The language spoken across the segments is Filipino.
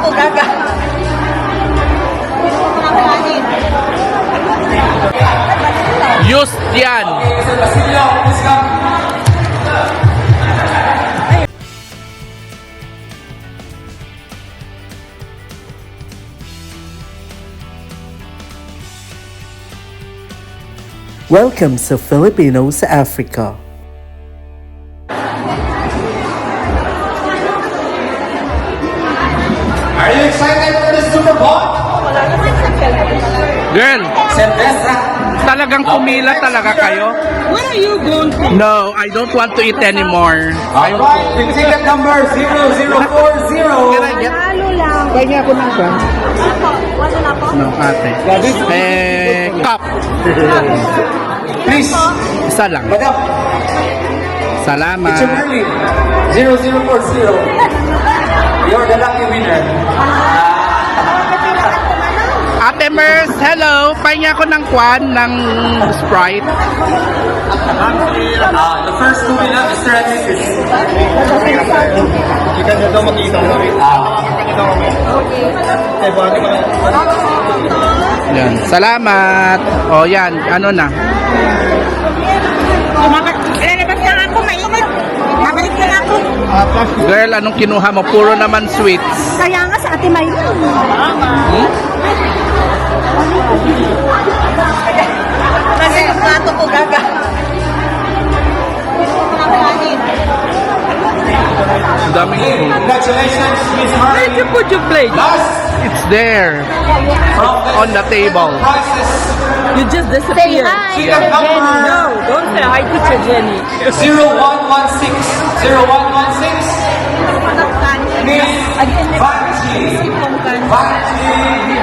ko gaga. Used yan. Welcome sa Filipino sa Africa. Are you excited for the Super Bowl? Girl, Cerveza. talagang pumila talaga kayo? Where are you going to? No, I don't want to eat anymore. Alright, the ticket number 0040. Can I get? Kaya ako ng ka? Wala na po? No, ate. Cup. Please, Isa lang. madam, Salamat. it's your early. 0040. You're the lucky winner. Ate Mers, hello. Pahinga ako ng kwan, ng Sprite. The first two winner, Mr. and Mrs. Yan. Salamat. O yan, ano na. Lalabas na ako, mainit. Babalik na ako. Girl, anong kinuha mo? Puro naman sweets. Kaya nga sa Ate Maylin. Kasi yung plato ko gaga. Ang daming food. Congratulations, Miss Harley. put your plate? Last It's there. On the table. prizes. You just disappeared. Ticket number No, don't say hi to Jenny. 0116. 0116. Miss Vanji. Vanji.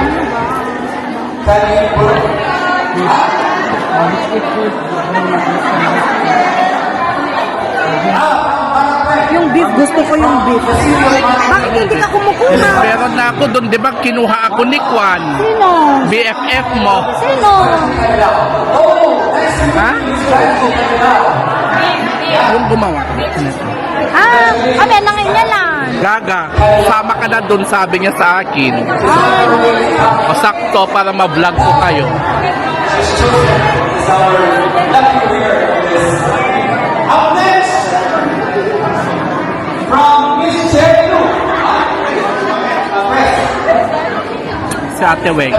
Yung beef, gusto ko yung beef. Bakit hindi ka kumukuha? Meron na ako doon, di ba kinuha ako ni Kwan? Sino? BFF mo. Sino? Ha? Yung gumawa. Abe, nangin niya lang. Gaga, sama ka na doon, sabi niya sa akin. O sakto para ma-vlog ko kayo. Up next, from Miss Cherry Lou. Si Ate Weng,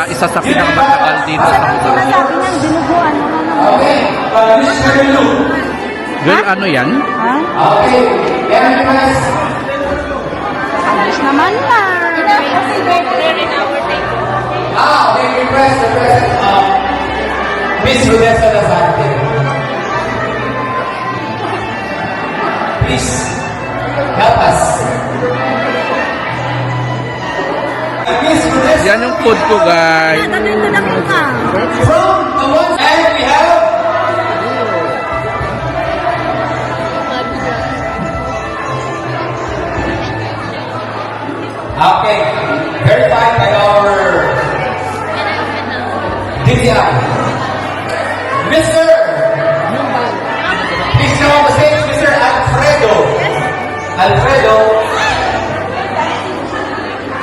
isa sa pinakamatagal dito sa Hong Kong. Sabi niya, dinuguan mo na. Okay, Miss Cherry Lou. Girl, ano yan? Okay, yan ang guys. Ayos naman na. They request the presence of Miss Rodessa Lazarte. Please, help us. Miss Rodessa. Yan yung food ko, guys. Dito na po ka. From the one and we have okay, verified by our DTI. Mr. Please come on the stage, Mr. Alfredo. Alfredo.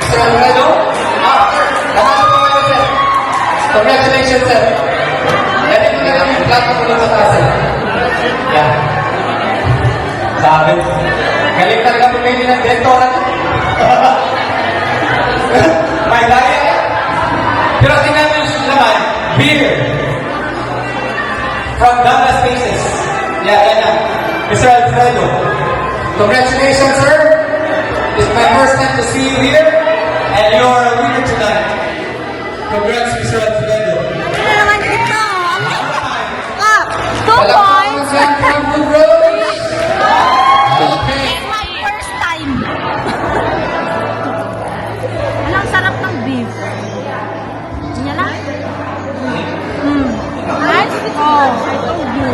Mr. Alfredo. Sir. Congratulations, sir. Ready to get ang plato ko sa taas. Yeah. Sabi. Galing talaga pumili ng direktora. May daya yan. Pero tingnan nyo naman, beer. From Donna Spaces. Yeah, yan na. Mr. Alfredo. Congratulations, sir. It's my first time to see you here. And you're a winner tonight. Congrats, Mr. Alfredo. Ano naman ito? Ah, 2 Wala pa points. akong from Good Road. It's my first time. Ang sarap ng beef. Yan lang? Nice? Oh, I told you.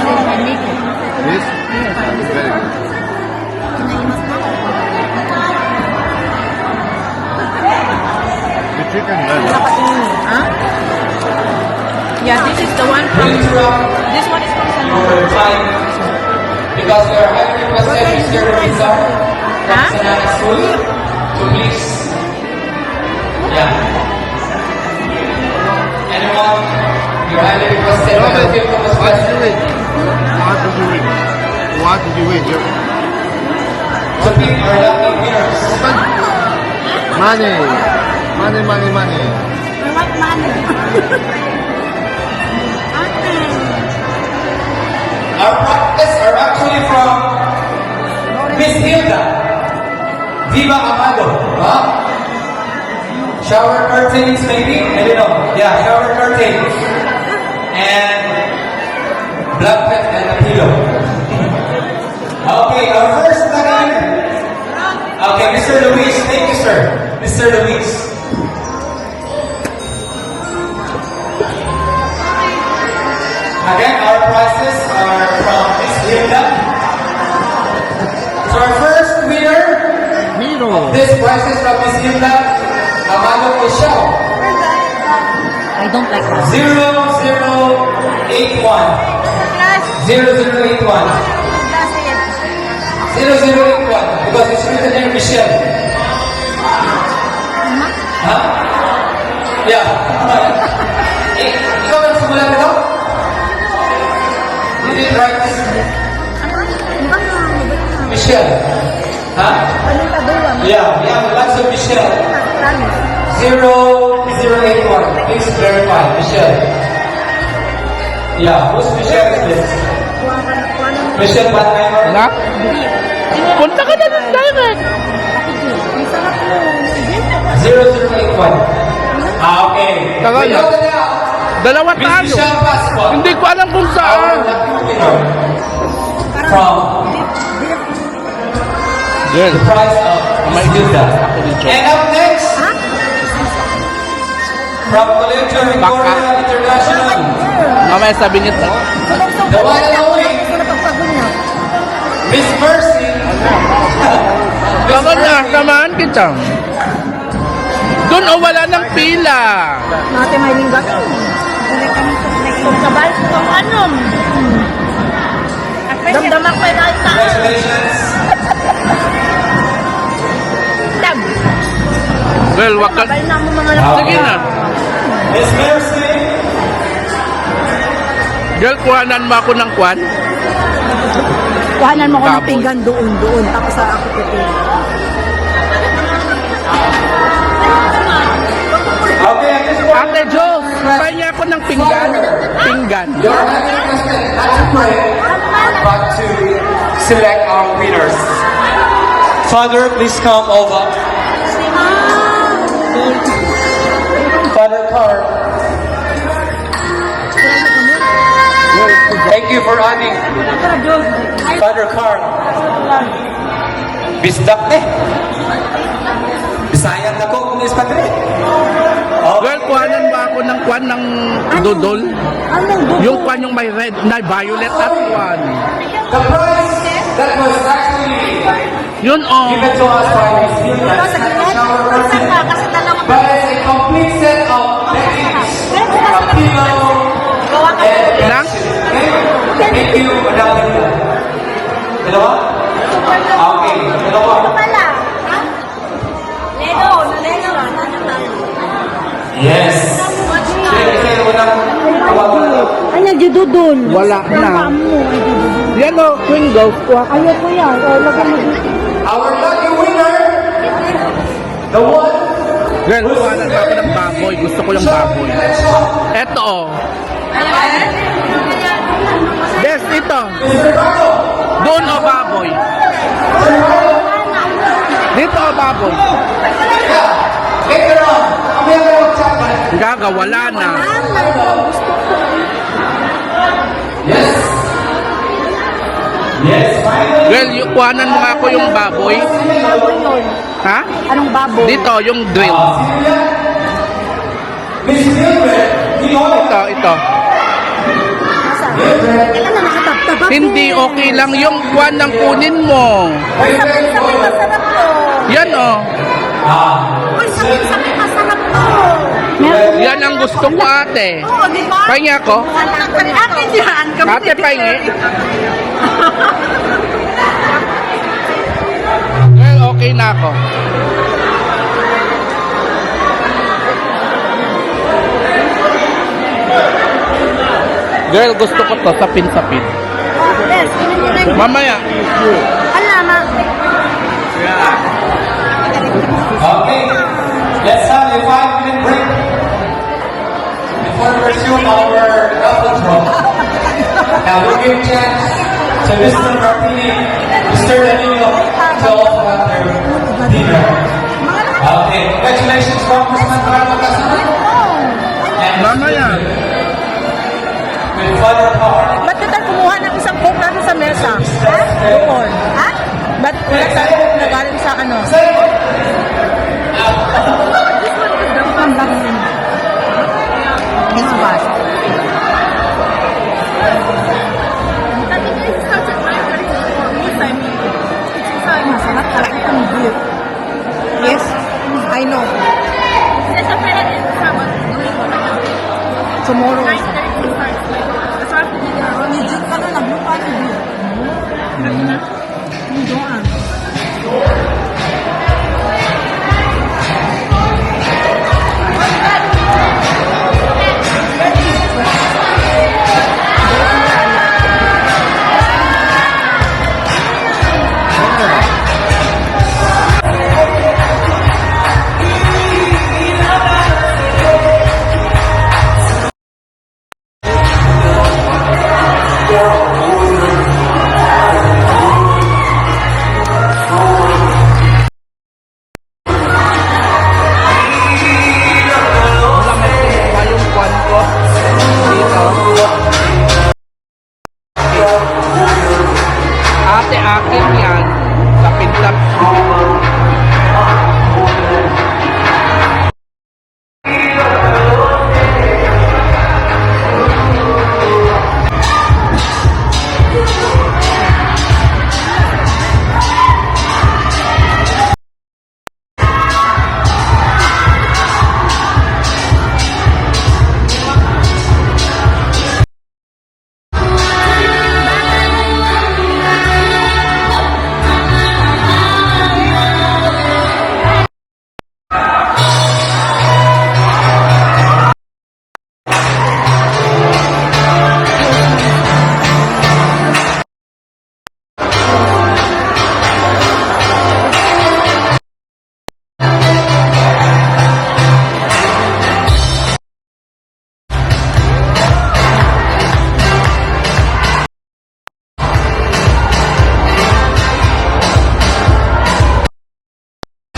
This is very good. The chicken well. Yeah, this is the one from. This one is from San your time. Because we are highly requested Mr. Rizal from Sanana School to please. Yeah. Anyone? You're highly requested by the people of the What did school you win? What did you win? What did you win? to pick our lucky winners. Money. Money, money, money. I want money. Ate. Our practice are actually from Miss Hilda Viva Amado. Huh? Shower curtains maybe? I don't know. Yeah, shower curtains. And blanket and a pillow. Okay, our first lucky winner. Okay, Mr. Luis. Thank you, sir. Mr. Luis. Again, our prizes are from Miss Hilda. So our first winner, Hero. this prize is from Miss Hilda Amado Michelle. I don't like that. 0081. 0081. 0081. Because it's written here Michelle. Huh? Yeah. Ikaw ang sumulat ito? Did you write this? Michelle. Huh? Yeah, lots of Michelle. 0081. Please verify. Michelle. Yeah, who's Michelle is this? Michelle Batman. Na? Punta ka na ng direct. 0081. Ah, okay. Tagal We na. know now. Dalawa Miss tayo. Michelle Pascual. Hindi ko alam kung Our saan. lucky winner from Girl, the prize of may Miss Hilda. ako dito. And up next, from Colegio Victoria International, Mamaya sabi niya, the one and only Miss Mercy. baka na, samahan kita. Doon o wala ng pila. Nate may lingga. Kabal ko ang anom. Damdamak pa yung alta. Congratulations. Dam. Well, wag ka. Kabal na mo mga Sige na. Miss Mercy. Girl, kuhanan mo ako ng kwan. Kuhanan mo ko ng Baboy. pinggan doon. Tapos sa ako pipili. Okay, at this point, Ate Jos, pahingi ako ng pinggan. Pinggan. you're highly requested not to pray, but to select our winners. Father, please come over. Father Carl. Thank you for adding Father Carl. Bisdak eh. Bisayan na ko kung ispadre. Girl, kuhanan mo ako ng kwan ng dudol. Yung kwan yung may red na violet at kwan. The prize that was actually Yun oh. given to us by Miss Hilda is not a shower curtain, but it's a complete set of beddings, a pillow, and Nang? okay? Thank you, Madam Hilda. Dalawa? Okay, dalawa. Yes. Kasi walang wala. Ay, nagdududol. Wala na. Yan o, Queen Ghost. Ayoko yan. O, lagyan mo dito. Our lucky winner, the one Girl, kuhanan mo ako ng baboy. Gusto ko yung baboy. Eto oh. Yes, ito. Mr. Bardo. Doon o baboy. Dito o baboy. Yeah. Later on, kami ang mag-chat. Gaga, wala na. Yes. Yes, finally. Girl, kuhanan mo nga ako yung baboy. Ha? Anong baboy? Dito, yung drill. Sylvia. Miss Mildred. Ito. Mildred. Kailan na nakataptabak? Hindi okay lang yung kwan ng kunin mo. Mildred. Masarap to. Yan oh. Ah. Uy, sakit-sakit masarap to. Yan ang gusto ko, ate. Oo, di ba? Pahingi ako. Akin yan. Ate, pahingi. Well, okay na ako. Girl, gusto ko to, sapin-sapin. Yes, pinag-ring. Mamaya. Alama. Okay, let's have a 5-minute break before we resume our double draw. Now we'll give a chance to Mr. Martini, Mr. Danilo, to also have their dinner. Okay, congratulations, Congressman Carlo Casar. And Mamaya. with further power. Ba't ka tayo kumuha ng isang coke natin sa mesa? Doon. Ha? Ba't wala tayo coke na galing sa ano? It's bad. Masarap talaga itong beef. Yes, I know. Tomorrow. Legit ka na, naglupa ni beef. Doon. Wala may kinuha yung kwan ko. Dito. Ate, akin yan. Sapin-sapin.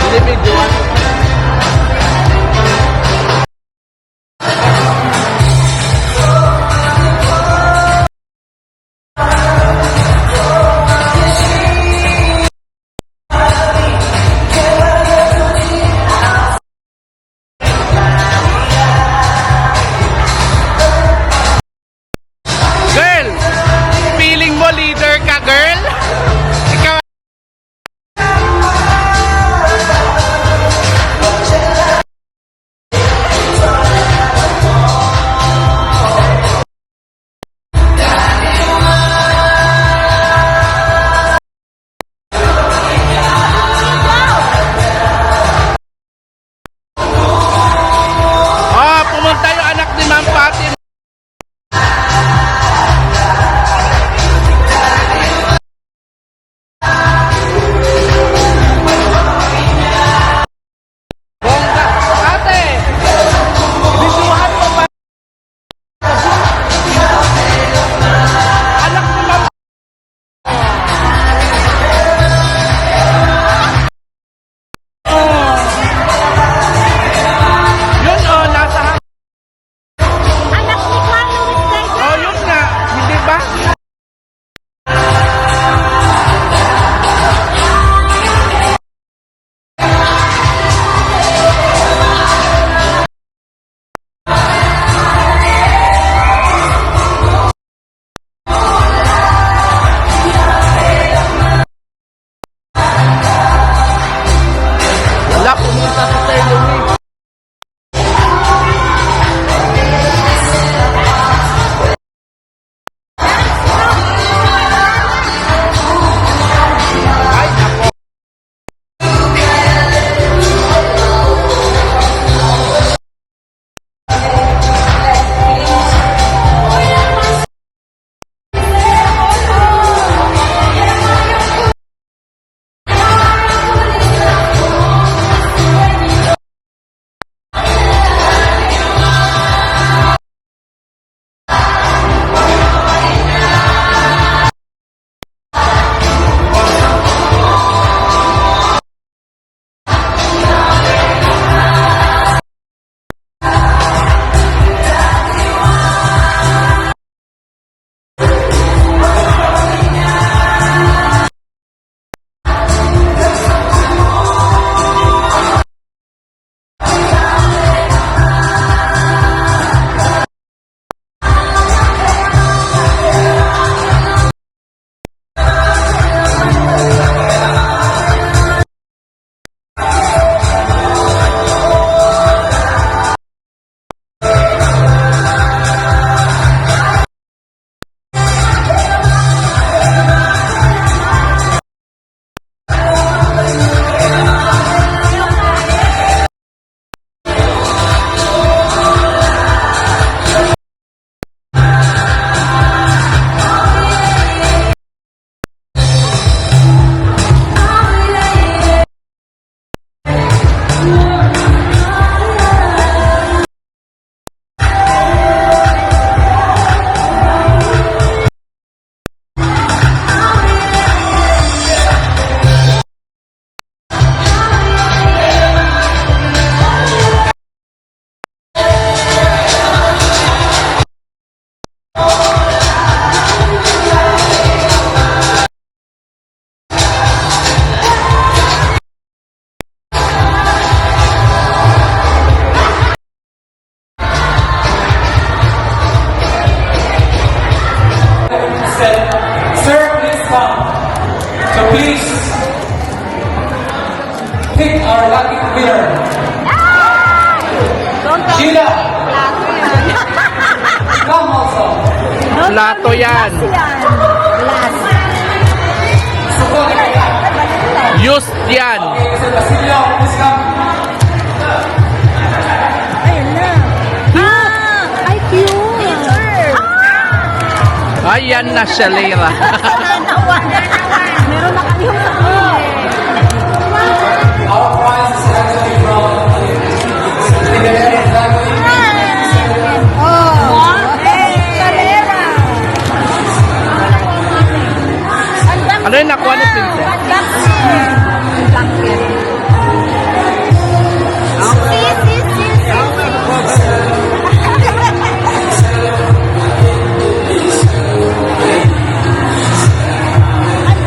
Binibidyoan. Girl, feeling mo leader ka, girl? Ikaw. Pumunta yung anak ni Ma'am Pati. our lucky winner. Sheila, come also. Plato yan. Support ka. Used yan. Okay, Mr. Basilio, please come. Ay, cute. Ayan na siya, Leila. Meron na kayong Our prize is actually from Independent Family. Ano yung nakuha ni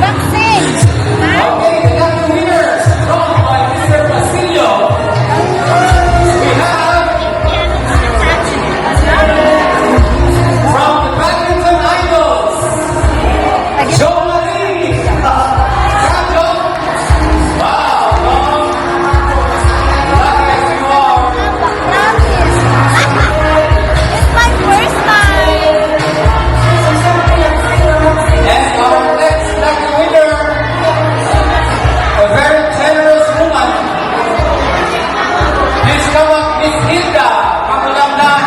Princess? Okay, the lucky winners drawn by Mr. Basilio. We have from the Badminton Idols, Joe Marie. Bravo. Wow, Mom. Lucky as you are. And our next lucky winner, a very generous woman. Please come up, Miss Hilda Pakulamdan.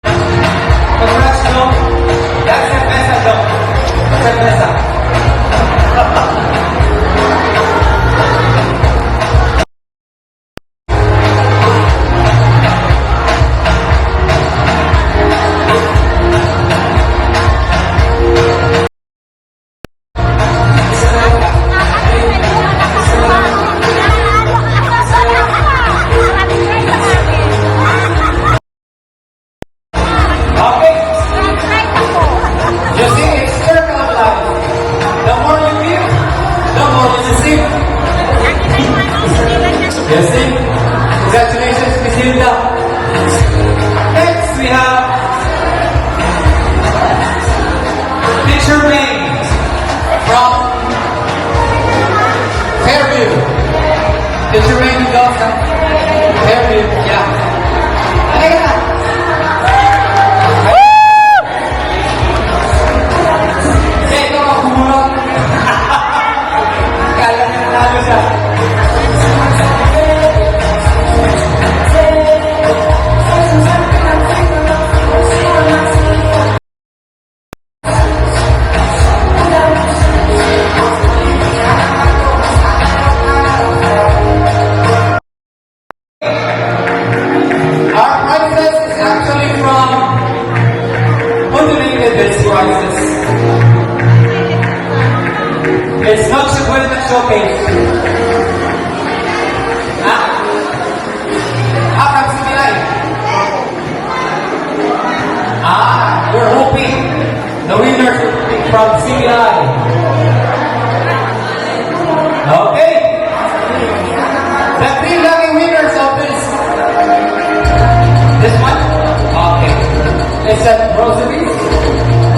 Congrats, Joe. That's the best, Joe. That's the best. Okay. You see, it's circle of life. The more you give, the more you receive. You see? Congratulations, Miss Hilda. Next, we have Teacher May from Fairview. Teacher May Mendoza. Fairview, yeah. Halika na. Hindi, ikaw ang kumulot. Kala niya nanalo siya. Our prizes is actually from who donated this prizes? It's not Seguridad Showcase. Ah? From CBI. We're hoping the winners will be from CBI. Okay. The three lucky winners of this one? Okay. It's a rosary?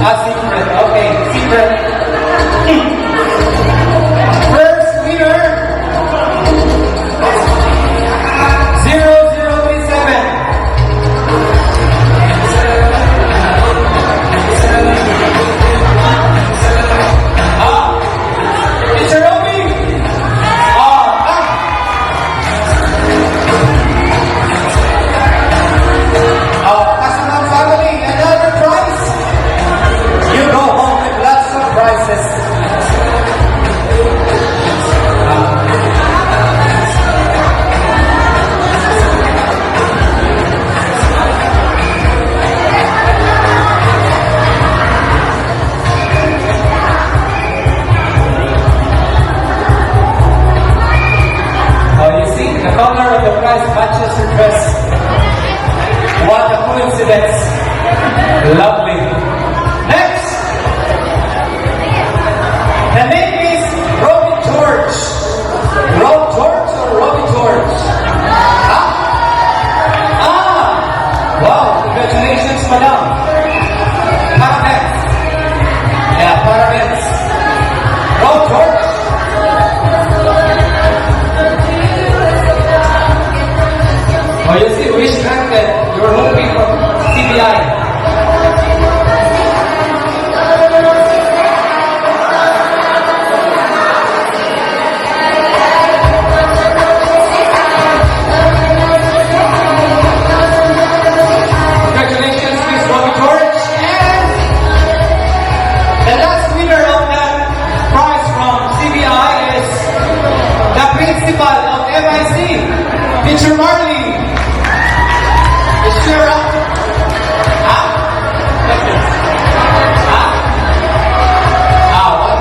Secret. Okay, secret. First winner MIC, Teacher Marley. Is she around? Huh? Huh? What?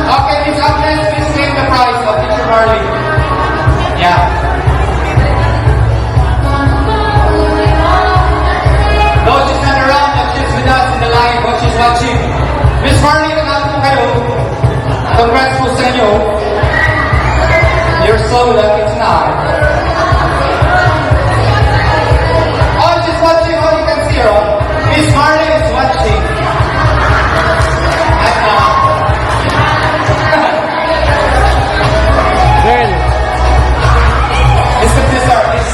Okay, Miss Agnes, please claim the prize of Teacher Marley. Yeah. No, she's not around, but she's with us in the live while she's watching. Miss Marley, nagkakaroon po kayo. Congrats po sa inyo. You're so lucky tonight. Oh, she's watching. Oh, you can see her. Miss Marley is watching. That's Girl, Mr. Cesar, this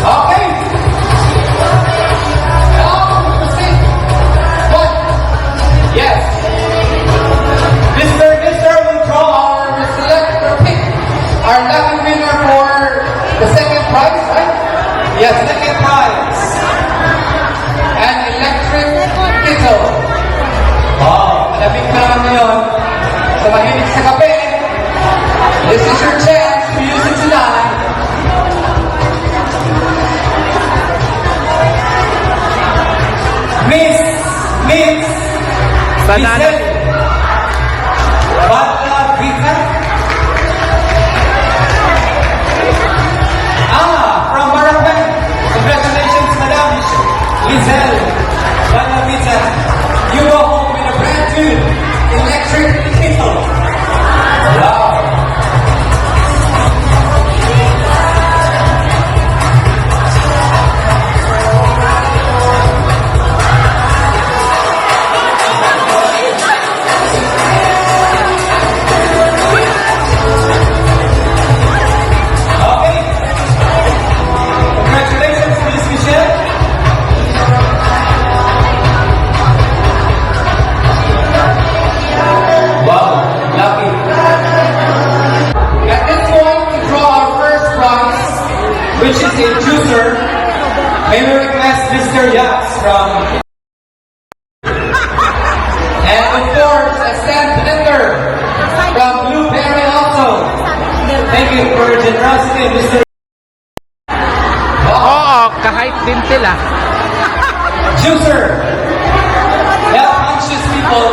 okay. Now, proceed. What? Yes. Mr. will draw our select or pick our lucky winner for the second prize, right? Yes, second prize. An electric kettle. Wow, malamig na naman ngayon. Sa mahilig sa kape, this is your chance to use it tonight. Miss Banana. Giselle Bata Grita. From Marapan. Congratulations, Madam Giselle Bata Grita. You go home with a brand new electric kettle. Wow. Okay. Congratulations, Miss Michelle. Wow, lucky. At this point, we draw our first prize, which is a juicer. May we request Mr. Yax from... And of course, a sand blender from Blueberry also. Thank you for your generosity, Mr. Oo, kahit din sila. Juicer. Health conscious people.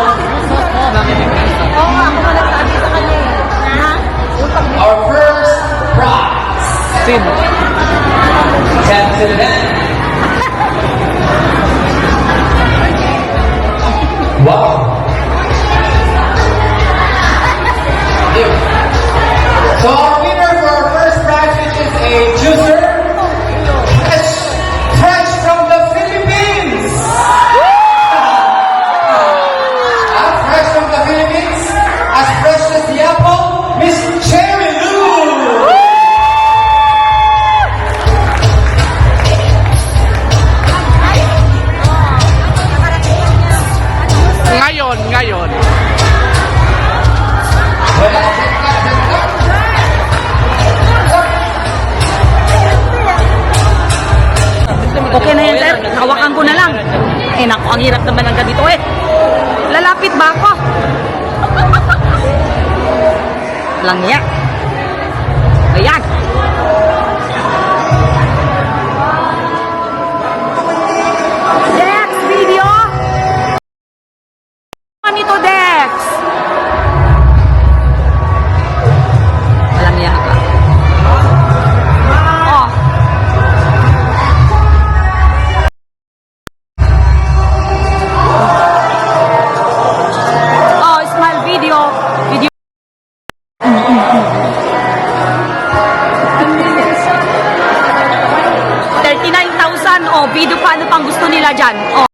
Our first prize. Sin. 10 to the 10. Wow. So our winner for our first prize, which is a juicer, fresh from the Philippines. Fresh from the Philippines, as fresh as the apple, Miss Cherry Lou. Ngayon. Okay na yan, sir. Hawakan ko na lang. Eh, naku, ang hirap naman ng ganito eh. Lalapit ba ako? Lang yan. Ayan. Dex, video! Ano ito, Dex? Walang yan ka. Oh. Oh, smile video. Video. 39,000. Oh, video pa. Ano pang gusto nila dyan? Oh.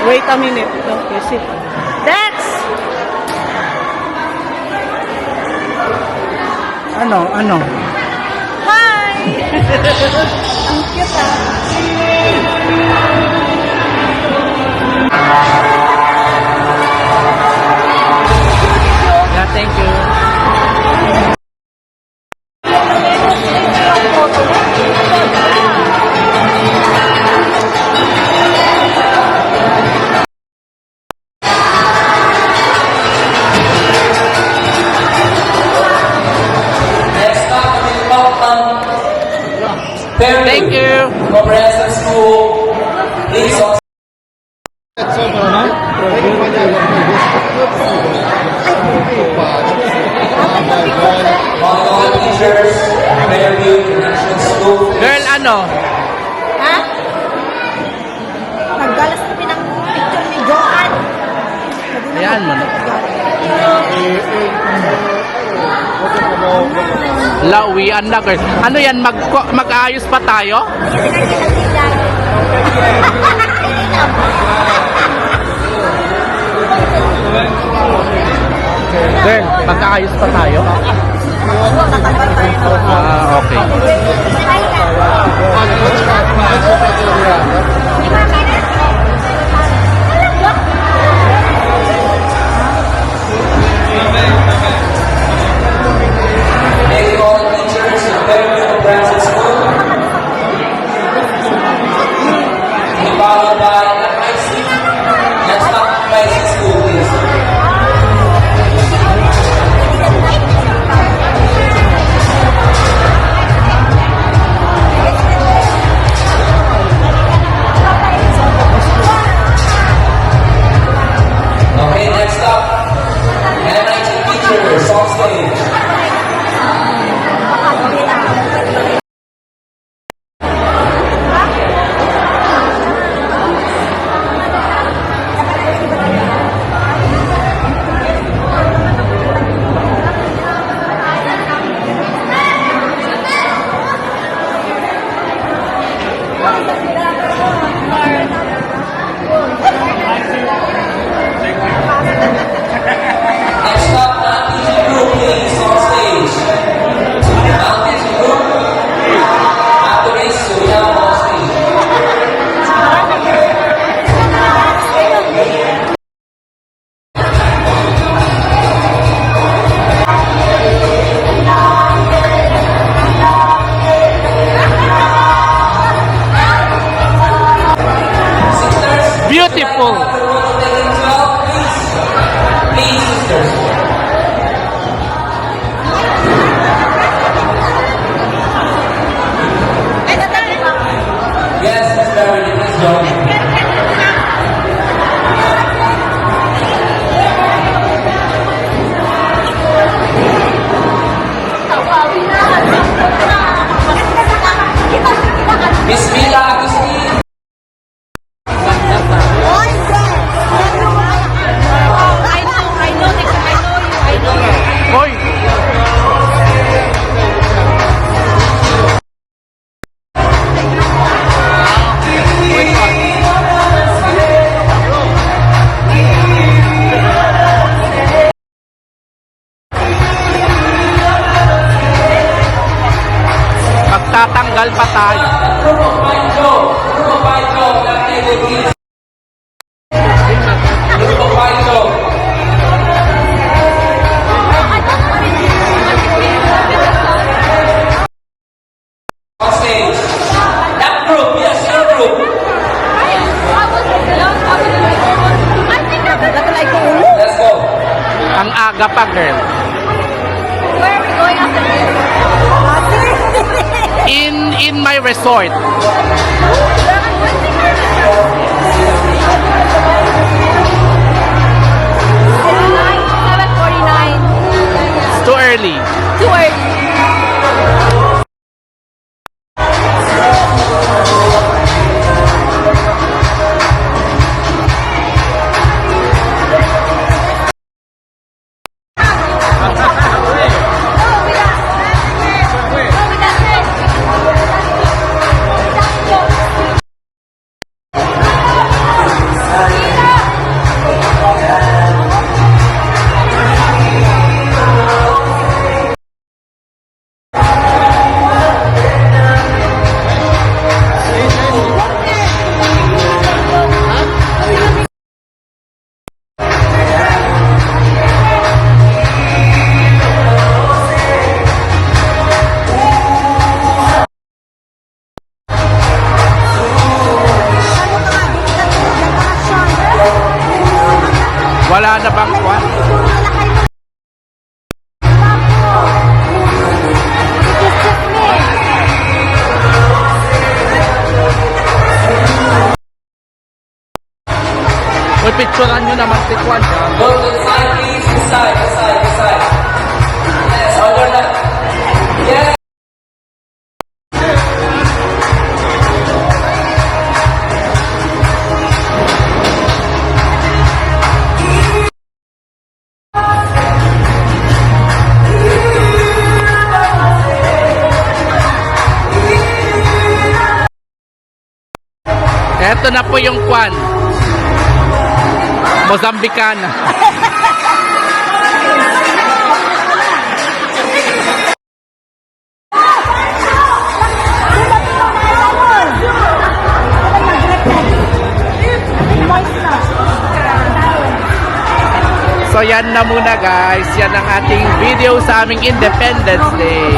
Wait a minute. Okay, sit. Next! Ano? Hi! Ang cute Yeah, thank you. Next up, we welcome Thank you. Comprehensive School. Please also all teachers, Fairview International School. Girl, ano? Ha? Naggalas kami ng picture ni Joanne. Ayan mo na. Lauwian na, girl. Ano yan? Mag-aayos pa tayo? Girl, mag-aayos pa tayo? Okay. Thank you all teachers of Fairview Comprehensive School. Followed by FIC. Next up, FIC School, please. Okay, next up, MIT teachers on stage. Next up, non-teaching group, please, on stage. Non-teaching group, after this, we have on stage. Sisters, Beautiful. the roll taking 12, please. Please, sisters. Yes, Miss Beverly, please join. Miss Mila Agustin. Hoy! Magtatanggal pa tayo. Group of five, that table, please. Group of five, on stage. That group, yes, your group. Let's go. Ang aga pa, girl. Where are we going after this? In my resort. It's too early. Too early. Uy, picturean nyo naman si Kwan. Go to the side, please. This side, this side, this side. Yes, on your left. Yes. Eto na po yung Kwan. Mozambicana. So yan na muna guys. Yan ang ating video sa aming Independence Day.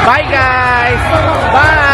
Bye guys! Bye!